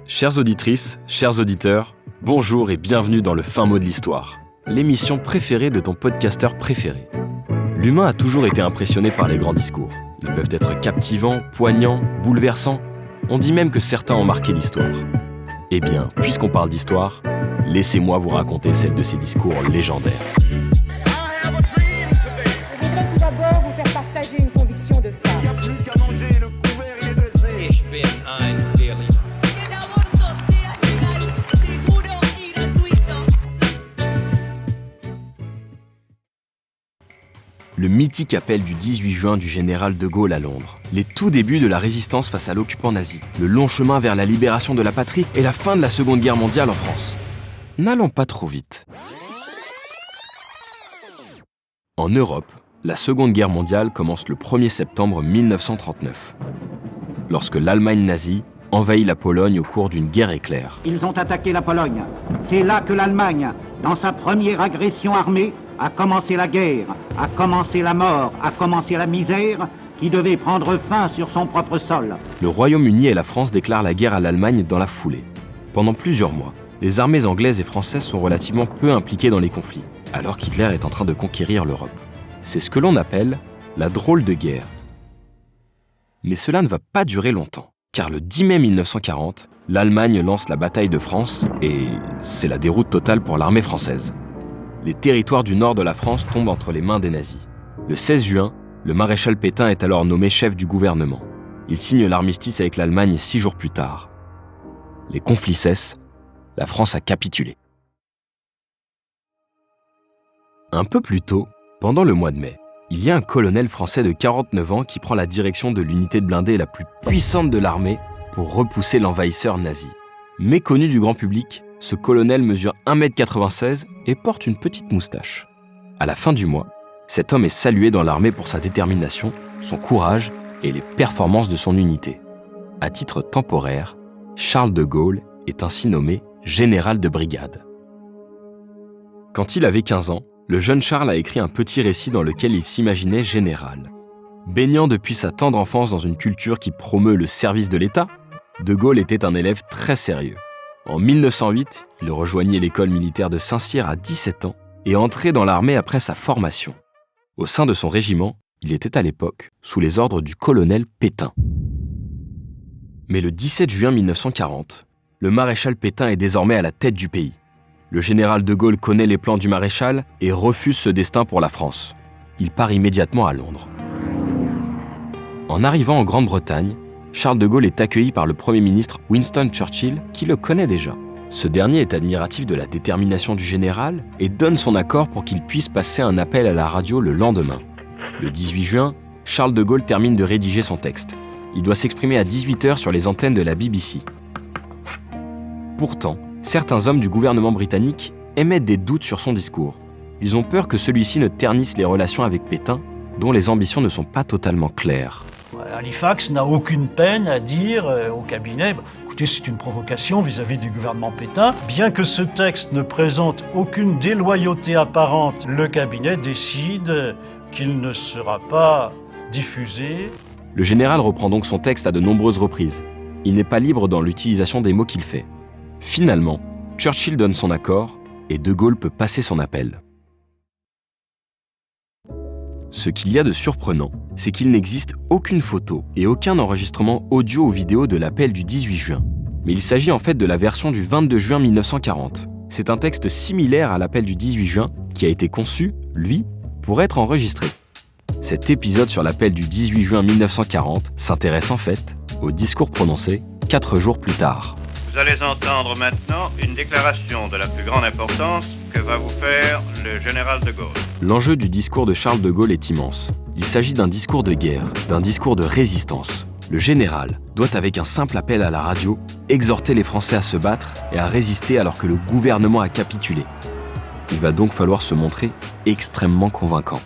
Chères auditrices, chers auditeurs, bonjour et bienvenue dans le fin mot de l'histoire, l'émission préférée de ton podcasteur préféré. L'humain a toujours été impressionné par les grands discours. Ils peuvent être captivants, poignants, bouleversants. On dit même que certains ont marqué l'histoire. Eh bien, puisqu'on parle d'histoire, laissez-moi vous raconter celle de ces discours légendaires. Je voudrais tout d'abord vous faire partager une conviction de femme. Il n'y a plus qu'à manger, le couvert il est dressé. Ich bin ein Berliner. El aborto sea legal, seguro y gratuito. Le mythique appel du 18 juin du général de Gaulle à Londres. Les tout débuts de la résistance face à l'occupant nazi. Le long chemin vers la libération de la patrie et la fin de la Seconde Guerre mondiale en France. N'allons pas trop vite. En Europe, la Seconde Guerre mondiale commence le 1er septembre 1939, lorsque l'Allemagne nazie envahit la Pologne au cours d'une guerre éclair. Ils ont attaqué la Pologne. C'est là que l'Allemagne, dans sa première agression armée, a commencé la guerre, a commencé la mort, a commencé la misère qui devait prendre fin sur son propre sol. Le Royaume-Uni et la France déclarent la guerre à l'Allemagne dans la foulée. Pendant plusieurs mois, les armées anglaises et françaises sont relativement peu impliquées dans les conflits, alors qu'Hitler est en train de conquérir l'Europe. C'est ce que l'on appelle la drôle de guerre. Mais cela ne va pas durer longtemps, car le 10 mai 1940, l'Allemagne lance la bataille de France et c'est la déroute totale pour l'armée française. Les territoires du nord de la France tombent entre les mains des nazis. Le 16 juin, le maréchal Pétain est alors nommé chef du gouvernement. Il signe l'armistice avec l'Allemagne 6 jours plus tard. Les conflits cessent, la France a capitulé. Un peu plus tôt, pendant le mois de mai, il y a un colonel français de 49 ans qui prend la direction de l'unité de blindés la plus puissante de l'armée pour repousser l'envahisseur nazi. Méconnu du grand public, ce colonel mesure 1m96 et porte une petite moustache. À la fin du mois, cet homme est salué dans l'armée pour sa détermination, son courage et les performances de son unité. À titre temporaire, Charles de Gaulle est ainsi nommé général de brigade. Quand il avait 15 ans, le jeune Charles a écrit un petit récit dans lequel il s'imaginait général. Baignant depuis sa tendre enfance dans une culture qui promeut le service de l'État, de Gaulle était un élève très sérieux. En 1908, il rejoignit l'école militaire de Saint-Cyr à 17 ans et entrait dans l'armée après sa formation. Au sein de son régiment, il était à l'époque sous les ordres du colonel Pétain. Mais le 17 juin 1940, le maréchal Pétain est désormais à la tête du pays. Le général de Gaulle connaît les plans du maréchal et refuse ce destin pour la France. Il part immédiatement à Londres. En arrivant en Grande-Bretagne, Charles de Gaulle est accueilli par le Premier ministre Winston Churchill, qui le connaît déjà. Ce dernier est admiratif de la détermination du général et donne son accord pour qu'il puisse passer un appel à la radio le lendemain. Le 18 juin, Charles de Gaulle termine de rédiger son texte. Il doit s'exprimer à 18h sur les antennes de la BBC. Pourtant, certains hommes du gouvernement britannique émettent des doutes sur son discours. Ils ont peur que celui-ci ne ternisse les relations avec Pétain, dont les ambitions ne sont pas totalement claires. Halifax n'a aucune peine à dire au cabinet « Écoutez, c'est une provocation vis-à-vis du gouvernement Pétain. Bien que ce texte ne présente aucune déloyauté apparente, le cabinet décide qu'il ne sera pas diffusé. » Le général reprend donc son texte à de nombreuses reprises. Il n'est pas libre dans l'utilisation des mots qu'il fait. Finalement, Churchill donne son accord et de Gaulle peut passer son appel. Ce qu'il y a de surprenant, c'est qu'il n'existe aucune photo et aucun enregistrement audio ou vidéo de l'appel du 18 juin. Mais il s'agit en fait de la version du 22 juin 1940. C'est un texte similaire à l'appel du 18 juin qui a été conçu, lui, pour être enregistré. Cet épisode sur l'appel du 18 juin 1940 s'intéresse en fait au discours prononcé 4 jours plus tard. Vous allez entendre maintenant une déclaration de la plus grande importance que va vous faire le général de Gaulle. L'enjeu du discours de Charles de Gaulle est immense. Il s'agit d'un discours de guerre, d'un discours de résistance. Le général doit, avec un simple appel à la radio, exhorter les Français à se battre et à résister alors que le gouvernement a capitulé. Il va donc falloir se montrer extrêmement convaincant.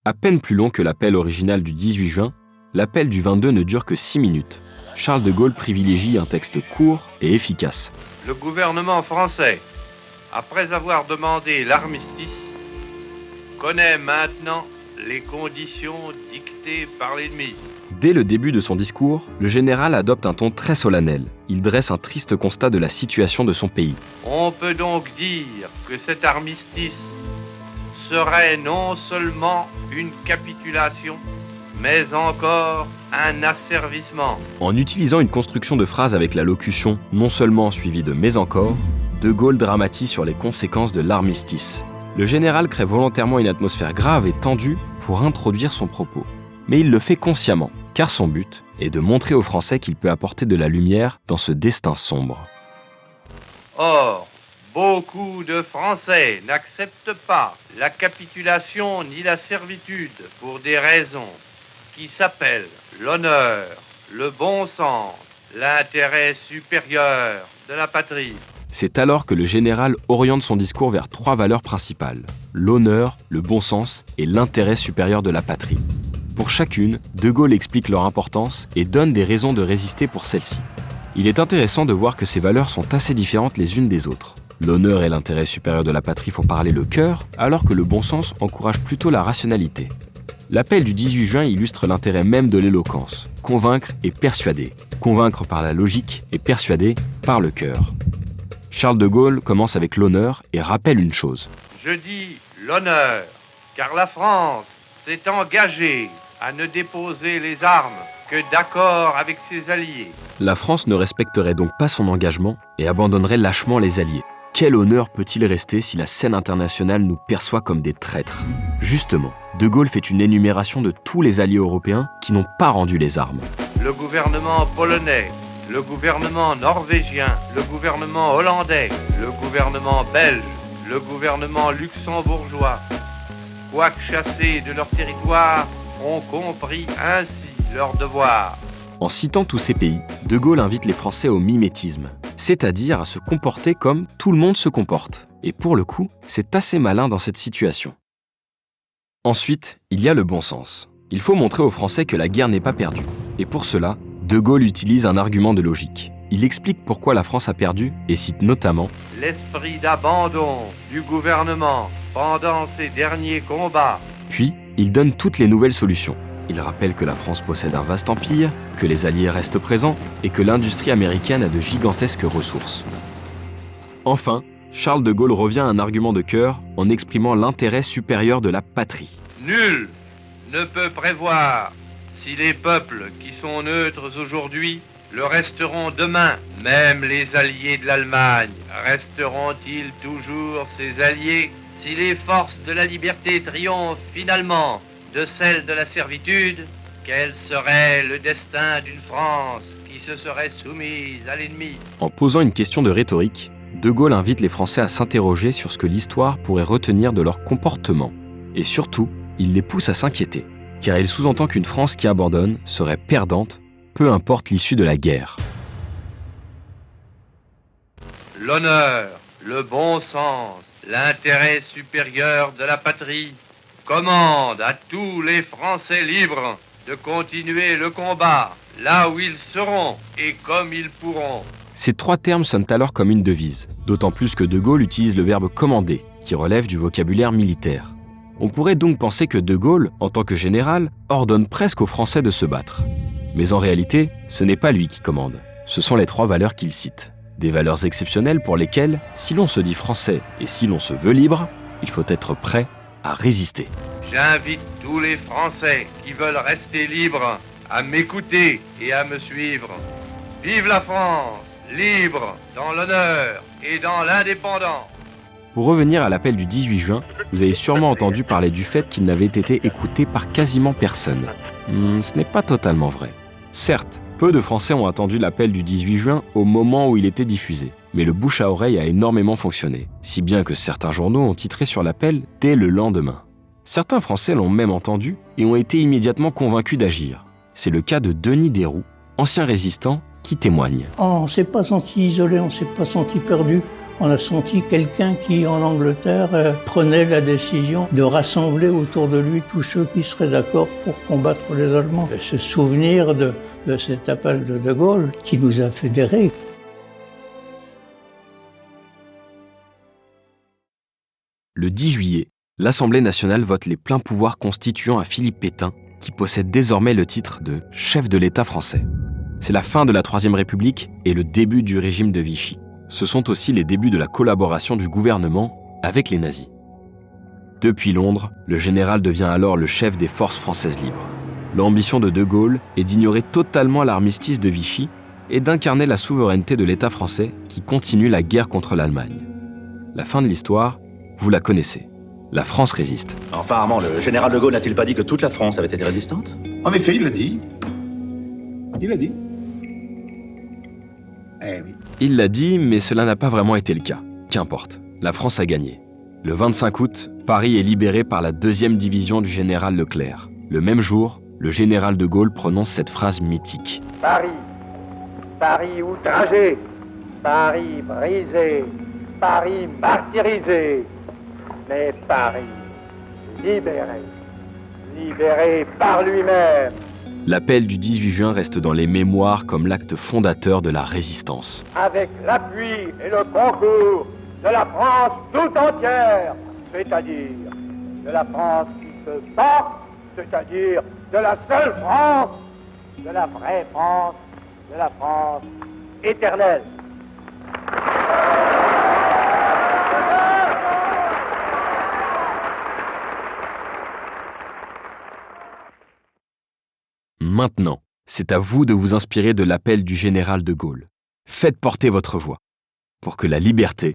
À peine plus long que l'appel original du 18 juin, l'appel du 22 ne dure que 6 minutes. Charles de Gaulle privilégie un texte court et efficace. Le gouvernement français, après avoir demandé l'armistice, connaît maintenant les conditions dictées par l'ennemi. Dès le début de son discours, le général adopte un ton très solennel. Il dresse un triste constat de la situation de son pays. On peut donc dire que cet armistice serait non seulement une capitulation, mais encore un asservissement. En utilisant une construction de phrase avec la locution « non seulement » suivie de « mais encore », De Gaulle dramatise sur les conséquences de l'armistice. Le général crée volontairement une atmosphère grave et tendue pour introduire son propos. Mais il le fait consciemment, car son but est de montrer aux Français qu'il peut apporter de la lumière dans ce destin sombre. Or, beaucoup de Français n'acceptent pas la capitulation ni la servitude pour des raisons qui s'appellent l'honneur, le bon sens, l'intérêt supérieur de la patrie. C'est alors que le général oriente son discours vers 3 valeurs principales: l'honneur, le bon sens et l'intérêt supérieur de la patrie. Pour chacune, De Gaulle explique leur importance et donne des raisons de résister pour celles-ci. Il est intéressant de voir que ces valeurs sont assez différentes les unes des autres. L'honneur et l'intérêt supérieur de la patrie font parler le cœur, alors que le bon sens encourage plutôt la rationalité. L'appel du 18 juin illustre l'intérêt même de l'éloquence: convaincre et persuader. Convaincre par la logique et persuader par le cœur. Charles de Gaulle commence avec l'honneur et rappelle une chose. Je dis l'honneur, car la France s'est engagée à ne déposer les armes que d'accord avec ses alliés. La France ne respecterait donc pas son engagement et abandonnerait lâchement les Alliés. Quel honneur peut-il rester si la scène internationale nous perçoit comme des traîtres ? Justement, De Gaulle fait une énumération de tous les alliés européens qui n'ont pas rendu les armes. Le gouvernement polonais, le gouvernement norvégien, le gouvernement hollandais, le gouvernement belge, le gouvernement luxembourgeois, quoique chassés de leur territoire, ont compris ainsi leur devoir. En citant tous ces pays, De Gaulle invite les Français au mimétisme, c'est-à-dire à se comporter comme tout le monde se comporte. Et pour le coup, c'est assez malin dans cette situation. Ensuite, il y a le bon sens. Il faut montrer aux Français que la guerre n'est pas perdue. Et pour cela, De Gaulle utilise un argument de logique. Il explique pourquoi la France a perdu et cite notamment l'esprit d'abandon du gouvernement pendant ces derniers combats. Puis, il donne toutes les nouvelles solutions. Il rappelle que la France possède un vaste empire, que les Alliés restent présents et que l'industrie américaine a de gigantesques ressources. Enfin, Charles de Gaulle revient à un argument de cœur en exprimant l'intérêt supérieur de la patrie. Nul ne peut prévoir si les peuples qui sont neutres aujourd'hui le resteront demain. Même les alliés de l'Allemagne resteront-ils toujours ses alliés si les forces de la liberté triomphent finalement de celles de la servitude? Quel serait le destin d'une France qui se serait soumise à l'ennemi? En posant une question de rhétorique, De Gaulle invite les Français à s'interroger sur ce que l'histoire pourrait retenir de leur comportement. Et surtout, il les pousse à s'inquiéter, car il sous-entend qu'une France qui abandonne serait perdante, peu importe l'issue de la guerre. L'honneur, le bon sens, l'intérêt supérieur de la patrie commande à tous les Français libres de continuer le combat là où ils seront et comme ils pourront. Ces 3 termes sonnent alors comme une devise, d'autant plus que De Gaulle utilise le verbe « commander », qui relève du vocabulaire militaire. On pourrait donc penser que De Gaulle, en tant que général, ordonne presque aux Français de se battre. Mais en réalité, ce n'est pas lui qui commande. Ce sont les 3 valeurs qu'il cite. Des valeurs exceptionnelles pour lesquelles, si l'on se dit français et si l'on se veut libre, il faut être prêt à résister. J'invite tous les Français qui veulent rester libres à m'écouter et à me suivre. Vive la France, libre dans l'honneur et dans l'indépendance. Pour revenir à l'appel du 18 juin, vous avez sûrement entendu parler du fait qu'il n'avait été écouté par quasiment personne. Ce n'est pas totalement vrai. Certes, peu de Français ont attendu l'appel du 18 juin au moment où il était diffusé. Mais le bouche à oreille a énormément fonctionné, si bien que certains journaux ont titré sur l'appel dès le lendemain. Certains Français l'ont même entendu et ont été immédiatement convaincus d'agir. C'est le cas de Denis Déroux, ancien résistant, qui témoigne. On ne s'est pas senti isolé, on ne s'est pas senti perdu. On a senti quelqu'un qui, en Angleterre, prenait la décision de rassembler autour de lui tous ceux qui seraient d'accord pour combattre les Allemands. Et ce souvenir de cet appel de Gaulle qui nous a fédérés. Le 10 juillet, l'Assemblée nationale vote les pleins pouvoirs constituant à Philippe Pétain qui possède désormais le titre de chef de l'État français. C'est la fin de la Troisième République et le début du régime de Vichy. Ce sont aussi les débuts de la collaboration du gouvernement avec les nazis. Depuis Londres, le général devient alors le chef des forces françaises libres. L'ambition de De Gaulle est d'ignorer totalement l'armistice de Vichy et d'incarner la souveraineté de l'État français qui continue la guerre contre l'Allemagne. La fin de l'histoire, vous la connaissez. La France résiste. Enfin, Armand, le général de Gaulle n'a-t-il pas dit que toute la France avait été résistante? En effet, il l'a dit. Il l'a dit. Eh oui. Il l'a dit, mais cela n'a pas vraiment été le cas. Qu'importe, la France a gagné. Le 25 août, Paris est libéré par la 2e division du général Leclerc. Le même jour, le général de Gaulle prononce cette phrase mythique. Paris, Paris outragé, Paris brisé, Paris martyrisé, mais Paris libéré, libéré par lui-même. L'appel du 18 juin reste dans les mémoires comme l'acte fondateur de la résistance. Avec l'appui et le concours de la France tout entière, c'est-à-dire de la France qui se bat, c'est-à-dire de la seule France, de la vraie France, de la France éternelle. Maintenant, c'est à vous de vous inspirer de l'appel du général de Gaulle. Faites porter votre voix pour que la liberté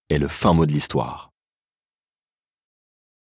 est le fin mot de l'histoire.